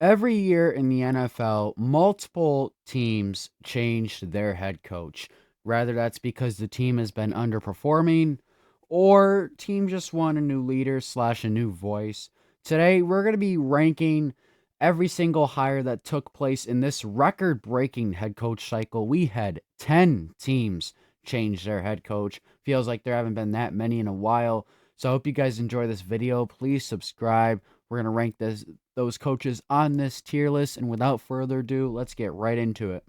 Every year in the NFL, multiple teams changed their head coach. Rather, that's because the team has been underperforming or team just want a new leader slash a new voice. Today, we're going to be ranking every single hire that took place in this record breaking head coach cycle. We had 10 teams change their head coach. Feels like there haven't been that many in a while. So I hope you guys enjoy this video. Please subscribe. We're going to rank those coaches on this tier list. And without further ado, let's get right into it.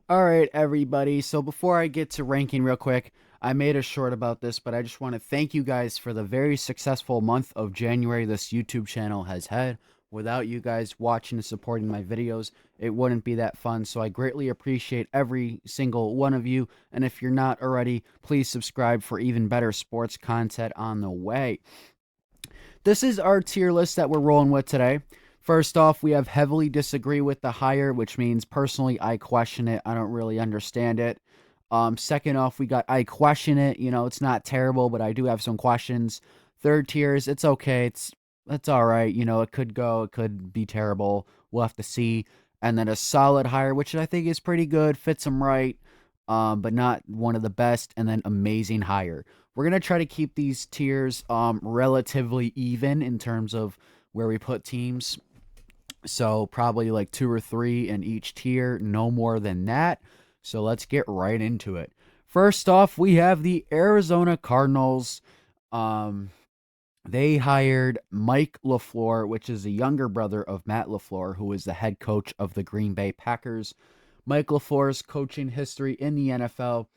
All right, everybody. So before I get to ranking real quick, I made a short about this, but I just want to thank you guys for the very successful month of January this YouTube channel has had. Without you guys watching and supporting my videos, it wouldn't be that fun. So I greatly appreciate every single one of you. And if you're not already, please subscribe for even better sports content on the way. This is our tier list that we're rolling with today. First off, we have heavily disagree with the hire, which means personally I question it. I don't really understand it. Second off, we got I question it. You know, it's not terrible, but I do have some questions. Third tier is it's okay. It's all right. You know, it could go, it could be terrible. We'll have to see. And then a solid hire, which I think is pretty good, fits them right, but not one of the best. And then amazing hire. We're gonna try to keep these tiers relatively even in terms of where we put teams. So probably like 2 or 3 in each tier, no more than that. So let's get right into it. First off, we have the Arizona Cardinals. Um, they hired Mike LaFleur, which is the younger brother of Matt LaFleur, who is the head coach of the Green Bay Packers. Mike LaFleur's coaching history in the NFL: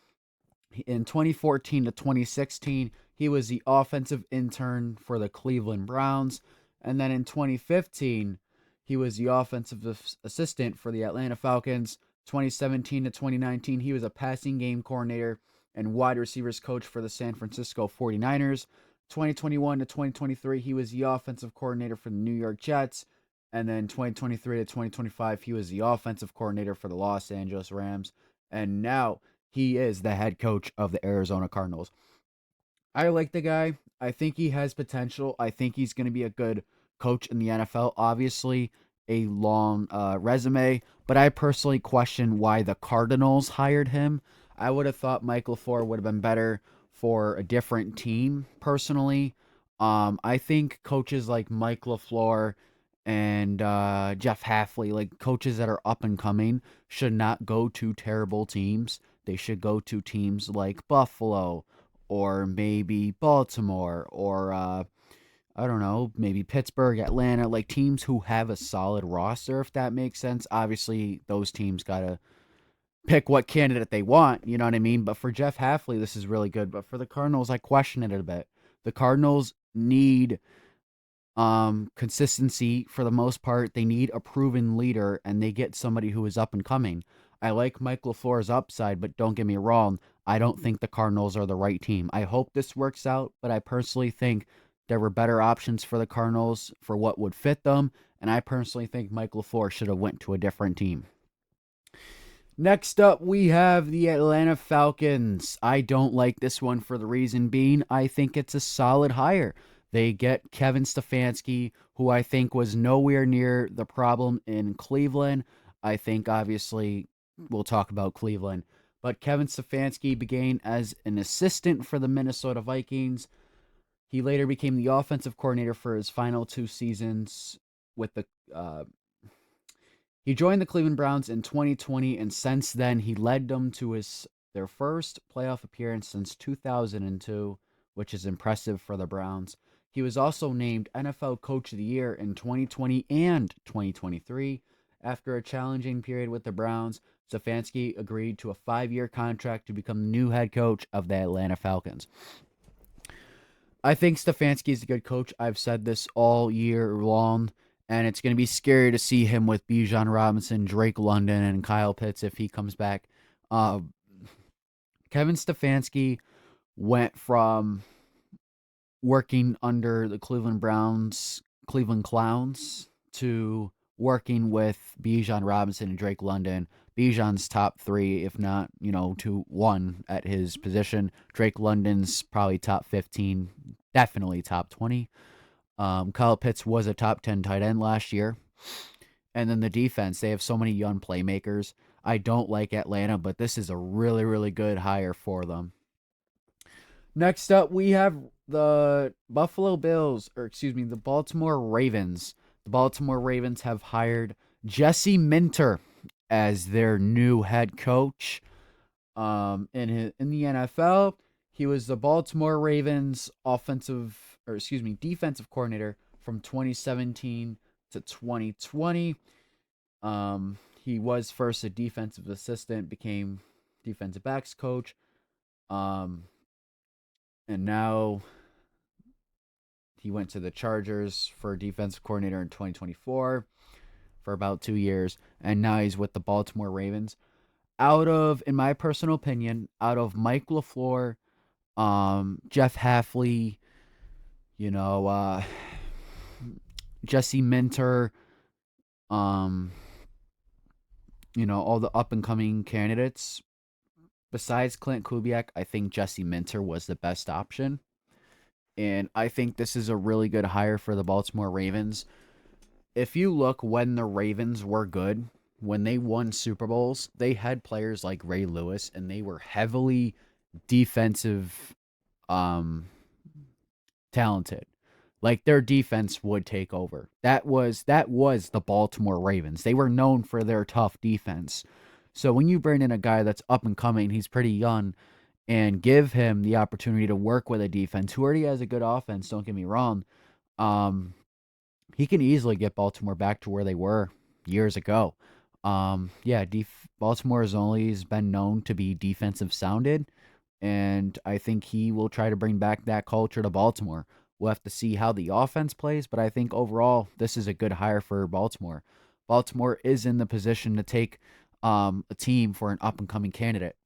in 2014 to 2016, he was the offensive intern for the Cleveland Browns. And then in 2015, he was the offensive assistant for the Atlanta Falcons. 2017 to 2019, he was a passing game coordinator and wide receivers coach for the San Francisco 49ers. 2021 to 2023, he was the offensive coordinator for the New York Jets. And then 2023 to 2025, he was the offensive coordinator for the Los Angeles Rams. And now he is the head coach of the Arizona Cardinals. I like the guy. I think he has potential. I think he's going to be a good coach in the NFL. Obviously, a long resume, but I personally question why the Cardinals hired him. I would have thought Mike LaFleur would have been better for a different team, personally. I think coaches like Mike LaFleur and Jeff Halfley, like coaches that are up and coming, should not go to terrible teams. They should go to teams like Buffalo or maybe Baltimore or I don't know, maybe Pittsburgh, Atlanta, like teams who have a solid roster, if that makes sense. Obviously, those teams got to pick what candidate they want, you know what I mean? But for Jeff Halfley, this is really good. But for the Cardinals, I question it a bit. The Cardinals need consistency for the most part. They need a proven leader, and they get somebody who is up and coming. I like Mike LaFleur's upside, but don't get me wrong, I don't think the Cardinals are the right team. I hope this works out, but I personally think there were better options for the Cardinals for what would fit them, and I personally think Mike LaFleur should have went to a different team. Next up, we have the Atlanta Falcons. I don't like this one for the reason being I think it's a solid hire. They get Kevin Stefanski, who I think was nowhere near the problem in Cleveland. I think, obviously, we'll talk about Cleveland. But Kevin Stefanski began as an assistant for the Minnesota Vikings. He later became the offensive coordinator for his final 2 seasons with the he joined the Cleveland Browns in 2020, and since then he led them to their first playoff appearance since 2002, which is impressive for the Browns. He was also named NFL Coach of the Year in 2020 and 2023. After a challenging period with the Browns, Stefanski agreed to a 5-year contract to become the new head coach of the Atlanta Falcons. I think Stefanski is a good coach. I've said this all year long, and it's going to be scary to see him with Bijan Robinson, Drake London, and Kyle Pitts if he comes back. Uh, Kevin Stefanski went from working under the Cleveland Browns, Cleveland Clowns, to working with Bijan Robinson and Drake London, Bijan's top 3, if not, to 1 at his position. Drake London's probably top 15, definitely top 20. Kyle Pitts was a top 10 tight end last year. And then the defense, they have so many young playmakers. I don't like Atlanta, but this is a really, really good hire for them. Next up, we have the Buffalo Bills, or excuse me, the Baltimore Ravens. The Baltimore Ravens have hired Jesse Minter as their new head coach. In the NFL, he was the Baltimore Ravens defensive coordinator from 2017 to 2020. He was first a defensive assistant, became defensive backs coach. And now he went to the Chargers for defensive coordinator in 2024 for about 2 years, and now he's with the Baltimore Ravens. In my personal opinion, out of Mike LaFleur, Jeff Hafley, Jesse Minter, all the up and coming candidates, besides Clint Kubiak, I think Jesse Minter was the best option. And I think this is a really good hire for the Baltimore Ravens. If you look when the Ravens were good, when they won Super Bowls, they had players like Ray Lewis, and they were heavily defensive talented. Like, their defense would take over. That was the Baltimore Ravens. They were known for their tough defense. So when you bring in a guy that's up and coming, he's pretty young, and give him the opportunity to work with a defense who already has a good offense, don't get me wrong, he can easily get Baltimore back to where they were years ago. Baltimore has always been known to be defensive sounded, and I think he will try to bring back that culture to Baltimore. We'll have to see how the offense plays, but I think overall this is a good hire for Baltimore. Baltimore is in the position to take a team for an up-and-coming candidate.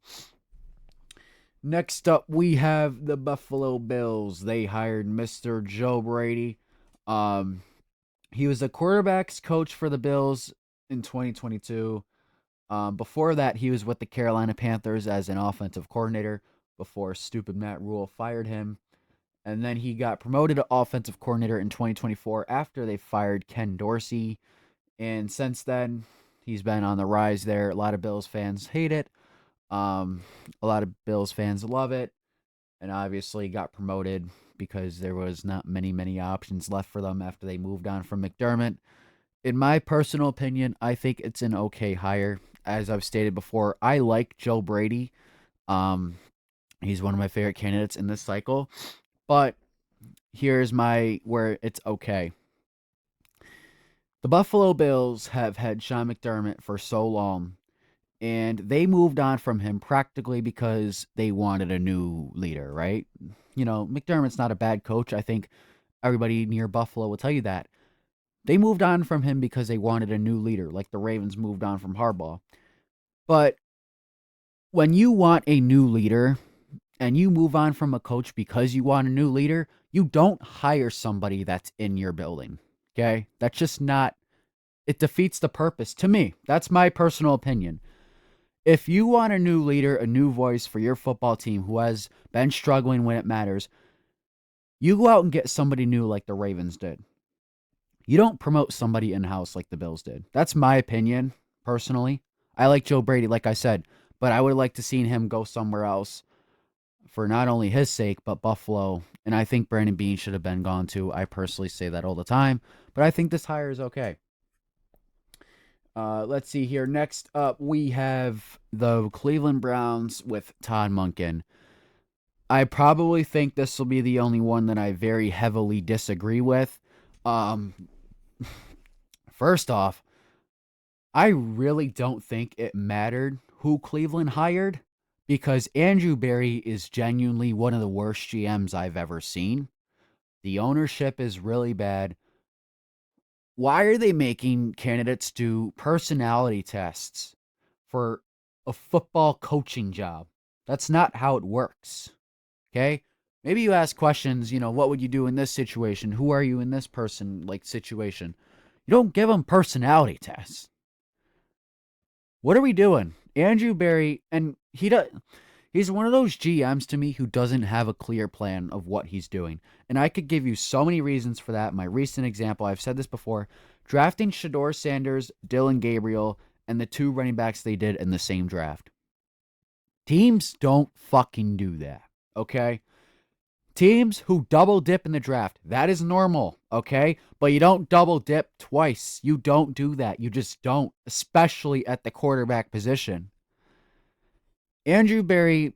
Next up, we have the Buffalo Bills. They hired Mr. Joe Brady. He was the quarterbacks coach for the Bills in 2022. Before that, he was with the Carolina Panthers as an offensive coordinator before stupid Matt Rule fired him. And then he got promoted to offensive coordinator in 2024 after they fired Ken Dorsey. And since then, he's been on the rise there. A lot of Bills fans hate it. A lot of Bills fans love it, and obviously got promoted because there was not many options left for them after they moved on from McDermott. In my personal opinion, I think it's an okay hire. As I've stated before, I like Joe Brady. He's one of my favorite candidates in this cycle, but here's where it's okay. The Buffalo Bills have had Sean McDermott for so long, and they moved on from him practically because they wanted a new leader, right? McDermott's not a bad coach. I think everybody near Buffalo will tell you that. They moved on from him because they wanted a new leader, like the Ravens moved on from Harbaugh. But when you want a new leader and you move on from a coach because you want a new leader, you don't hire somebody that's in your building, okay? That's just not, it defeats the purpose to me. That's my personal opinion. If you want a new leader, a new voice for your football team who has been struggling when it matters, you go out and get somebody new like the Ravens did. You don't promote somebody in-house like the Bills did. That's my opinion, personally. I like Joe Brady, like I said, but I would have liked to seen him go somewhere else for not only his sake, but Buffalo. And I think Brandon Beane should have been gone too. I personally say that all the time, but I think this hire is okay. Let's see here. Next up, we have the Cleveland Browns with Todd Monken. I probably think this will be the only one that I very heavily disagree with. First off, I really don't think it mattered who Cleveland hired, because Andrew Berry is genuinely one of the worst GMs I've ever seen. The ownership is really bad. Why are they making candidates do personality tests for a football coaching job? That's not how it works. Okay? Maybe you ask questions, what would you do in this situation? Who are you in this situation? You don't give them personality tests. What are we doing? Andrew Berry, and he's one of those GMs to me who doesn't have a clear plan of what he's doing. And I could give you so many reasons for that. My recent example, I've said this before, drafting Shador Sanders, Dylan Gabriel, and the two running backs they did in the same draft. Teams don't fucking do that, okay? Teams who double dip in the draft, that is normal, okay? But you don't double dip twice. You don't do that. You just don't, especially at the quarterback position. Andrew Berry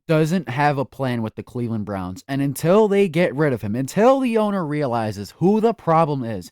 doesn't have a plan with the Cleveland Browns. And until they get rid of him, until the owner realizes who the problem is,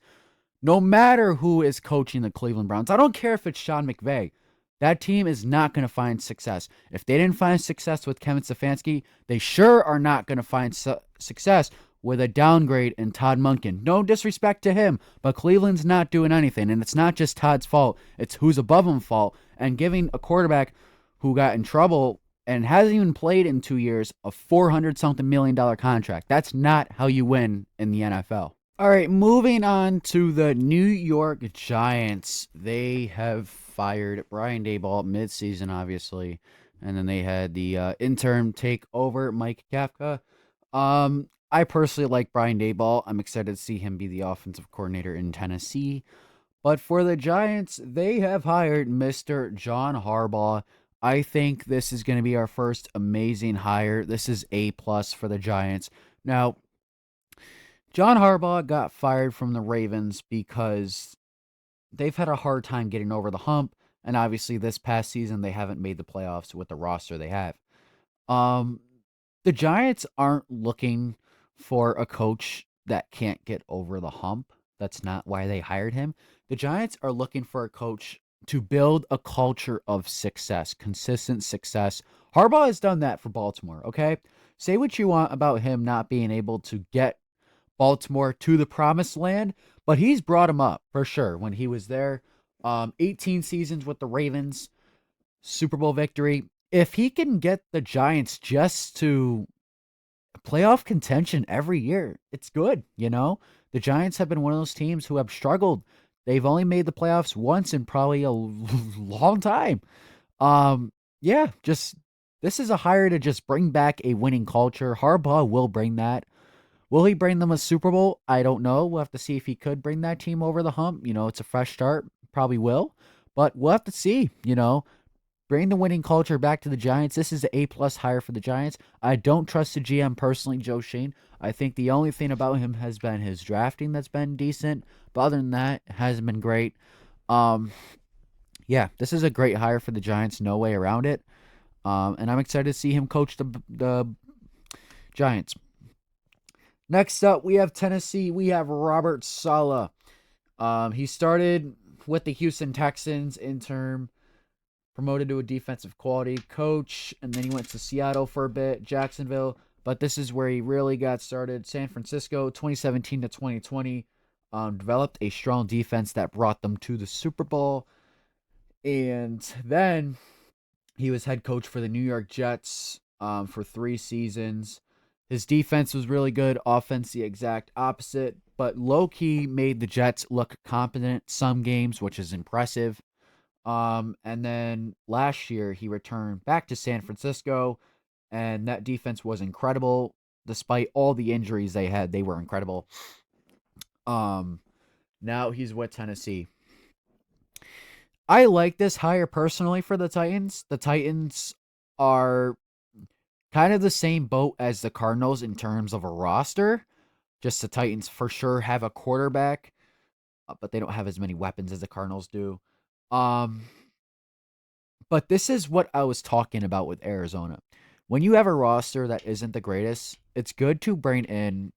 no matter who is coaching the Cleveland Browns, I don't care if it's Sean McVay, that team is not going to find success. If they didn't find success with Kevin Stefanski, they sure are not going to find success with a downgrade in Todd Monken. No disrespect to him, but Cleveland's not doing anything. And it's not just Todd's fault, it's who's above him fault. And giving a quarterback who got in trouble and hasn't even played in 2 years a $400-something million contract. That's not how you win in the NFL. All right, moving on to the New York Giants. They have fired Brian Daboll midseason, obviously, and then they had the interim take over, Mike Kafka. I personally like Brian Daboll. I'm excited to see him be the offensive coordinator in Tennessee. But for the Giants, they have hired Mr. John Harbaugh. I think this is going to be our first amazing hire. This is A+ for the Giants. Now, John Harbaugh got fired from the Ravens because they've had a hard time getting over the hump, and obviously this past season they haven't made the playoffs with the roster they have. Um, the Giants aren't looking for a coach that can't get over the hump. That's not why they hired him. The Giants are looking for a coach to build a culture of success, consistent success. Harbaugh has done that for Baltimore, okay? Say what you want about him not being able to get Baltimore to the promised land, but he's brought him up for sure when he was there. 18 seasons with the Ravens, Super Bowl victory. If he can get the Giants just to playoff contention every year, it's good, you know? The Giants have been one of those teams who have struggled. They've only made the playoffs once in probably a long time. Yeah, just this is a hire to just bring back a winning culture. Harbaugh will bring that. Will he bring them a Super Bowl? I don't know. We'll have to see if he could bring that team over the hump. You know, it's a fresh start. Probably will. But we'll have to see, you know. Bring the winning culture back to the Giants. This is an A+ hire for the Giants. I don't trust the GM personally, Joe Shane. I think the only thing about him has been his drafting that's been decent. But other than that, it hasn't been great. Yeah, this is a great hire for the Giants. No way around it. And I'm excited to see him coach the Giants. Next up, we have Tennessee. We have Robert Saleh. He started with the Houston Texans interim, promoted to a defensive quality coach, and then he went to Seattle for a bit, Jacksonville, but this is where he really got started. San Francisco, 2017 to 2020, developed a strong defense that brought them to the Super Bowl, and then he was head coach for the New York Jets for 3 seasons. His defense was really good, offense the exact opposite, but low-key made the Jets look competent some games, which is impressive. And then last year, he returned back to San Francisco, and that defense was incredible. Despite all the injuries they had, they were incredible. Now he's with Tennessee. I like this hire personally for the Titans. The Titans are kind of the same boat as the Cardinals in terms of a roster. Just the Titans for sure have a quarterback, but they don't have as many weapons as the Cardinals do. But this is what I was talking about with Arizona. When you have a roster that isn't the greatest, it's good to bring in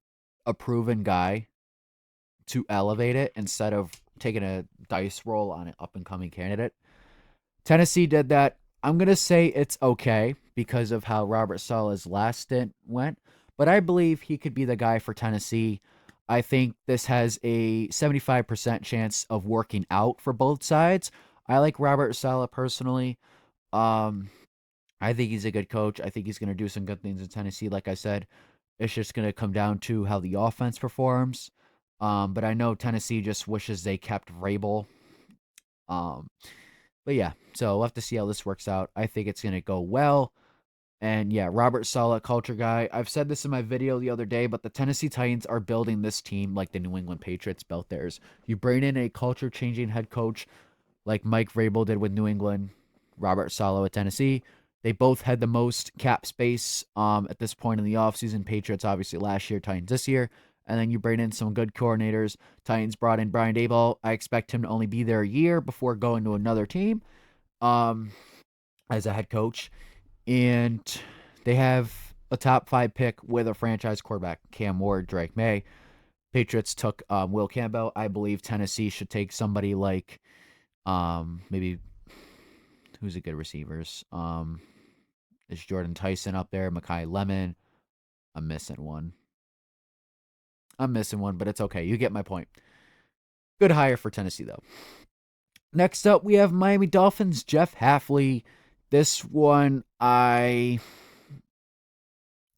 a proven guy to elevate it instead of taking a dice roll on an up-and-coming candidate. Tennessee did that. I'm going to say it's okay because of how Robert Saleh's last stint went, but I believe he could be the guy for Tennessee. I think this has a 75% chance of working out for both sides. I like Robert Saleh personally. I think he's a good coach. I think he's going to do some good things in Tennessee. Like I said, it's just going to come down to how the offense performs. But I know Tennessee just wishes they kept Vrabel. Um, But yeah, so we'll have to see how this works out. I think it's going to go well. And yeah, Robert Saleh, culture guy. I've said this in my video the other day, but the Tennessee Titans are building this team like the New England Patriots built theirs. You bring in a culture changing head coach like Mike Vrabel did with New England, Robert Saleh with Tennessee. They both had the most cap space at this point in the offseason. Patriots obviously last year, Titans this year. And then you bring in some good coordinators. Titans brought in Brian Daboll. I expect him to only be there a year before going to another team um, as a head coach. And they have a top 5 pick with a franchise quarterback, Cam Ward, Drake May. Patriots took Will Campbell. I believe Tennessee should take somebody like maybe who's a good receivers. Is Jordan Tyson up there? Makai Lemon. I'm missing one. But it's okay. You get my point. Good hire for Tennessee, though. Next up, we have Miami Dolphins, Jeff Hafley. This one I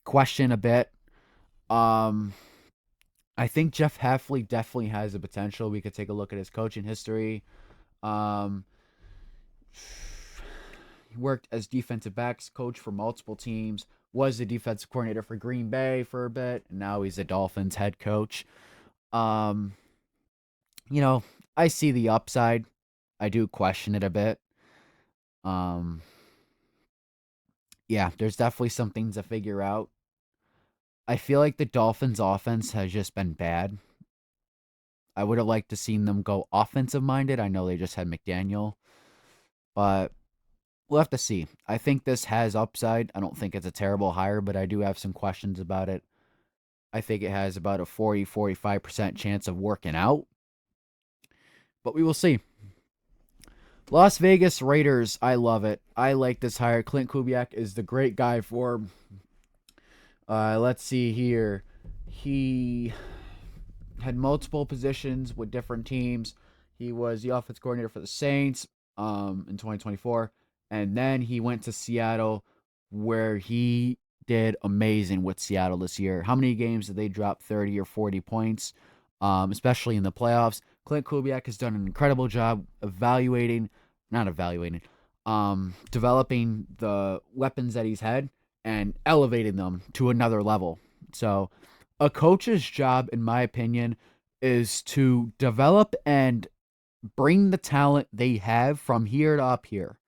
question a bit. I think Jeff Hafley definitely has the potential. We could take a look at his coaching history. Um, he worked as defensive backs coach for multiple teams, was the defensive coordinator for Green Bay for a bit, and now he's the Dolphins head coach. Um, you know, I see the upside. I do question it a bit. Um, yeah, there's definitely some things to figure out. I feel like the Dolphins' offense has just been bad. I would have liked to seen them go offensive minded. I know they just had McDaniel, but we'll have to see. I think this has upside. I don't think it's a terrible hire, but I do have some questions about it. I think it has about a 40-45% chance of working out, but we will see. Las Vegas Raiders, I love it. I like this hire. Clint Kubiak is the great guy for. Let's see here. He had multiple positions with different teams. He was the offense coordinator for the Saints in 2024, and then he went to Seattle, where he did amazing with Seattle this year. How many games did they drop 30 or 40 points, especially in the playoffs? Clint Kubiak has done an incredible job developing the weapons that he's had and elevating them to another level. So a coach's job, in my opinion, is to develop and bring the talent they have from here to up here.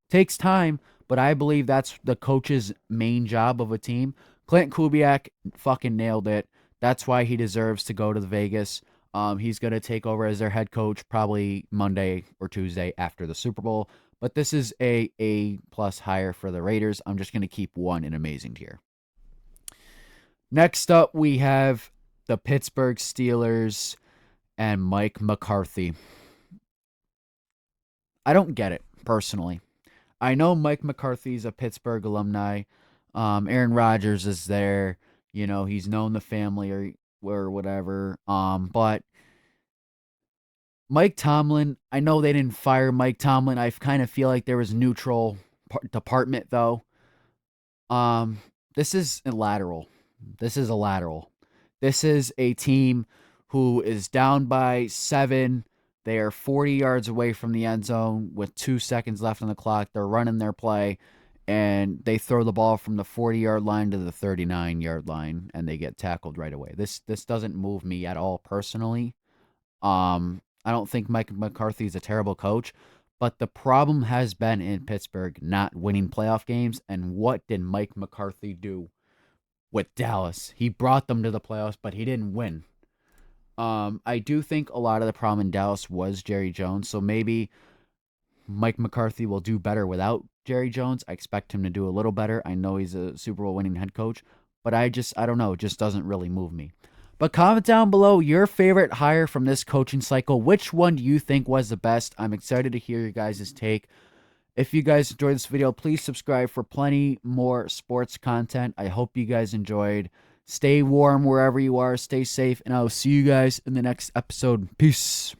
Takes time, but I believe that's the coach's main job of a team. Clint Kubiak fucking nailed it. That's why he deserves to go to the Vegas. He's going to take over as their head coach probably Monday or Tuesday after the Super Bowl. But this is a plus hire for the Raiders. I'm just going to keep one in amazing tier. Next up, we have the Pittsburgh Steelers and Mike McCarthy. I don't get it, personally. I know Mike McCarthy's a Pittsburgh alumni. Aaron Rodgers is there. He's known the family or whatever. But Mike Tomlin, I know they didn't fire Mike Tomlin. I kind of feel like there was a neutral department, though. This is a lateral. This is a lateral. This is a team who is down by 7. They are 40 yards away from the end zone with 2 seconds left on the clock. They're running their play, and they throw the ball from the 40-yard line to the 39-yard line, and they get tackled right away. This doesn't move me at all personally. I don't think Mike McCarthy is a terrible coach, but the problem has been in Pittsburgh not winning playoff games. And what did Mike McCarthy do with Dallas? He brought them to the playoffs, but he didn't win. I do think a lot of the problem in Dallas was Jerry Jones, so maybe Mike McCarthy will do better without Jerry Jones. I expect him to do a little better. I know he's a Super Bowl winning head coach, but I don't know. It just doesn't really move me. But comment down below your favorite hire from this coaching cycle. Which one do you think was the best? I'm excited to hear your guys' take. If you guys enjoyed this video, please subscribe for plenty more sports content. I hope you guys enjoyed. Stay warm wherever you are. Stay safe. And I'll see you guys in the next episode. Peace.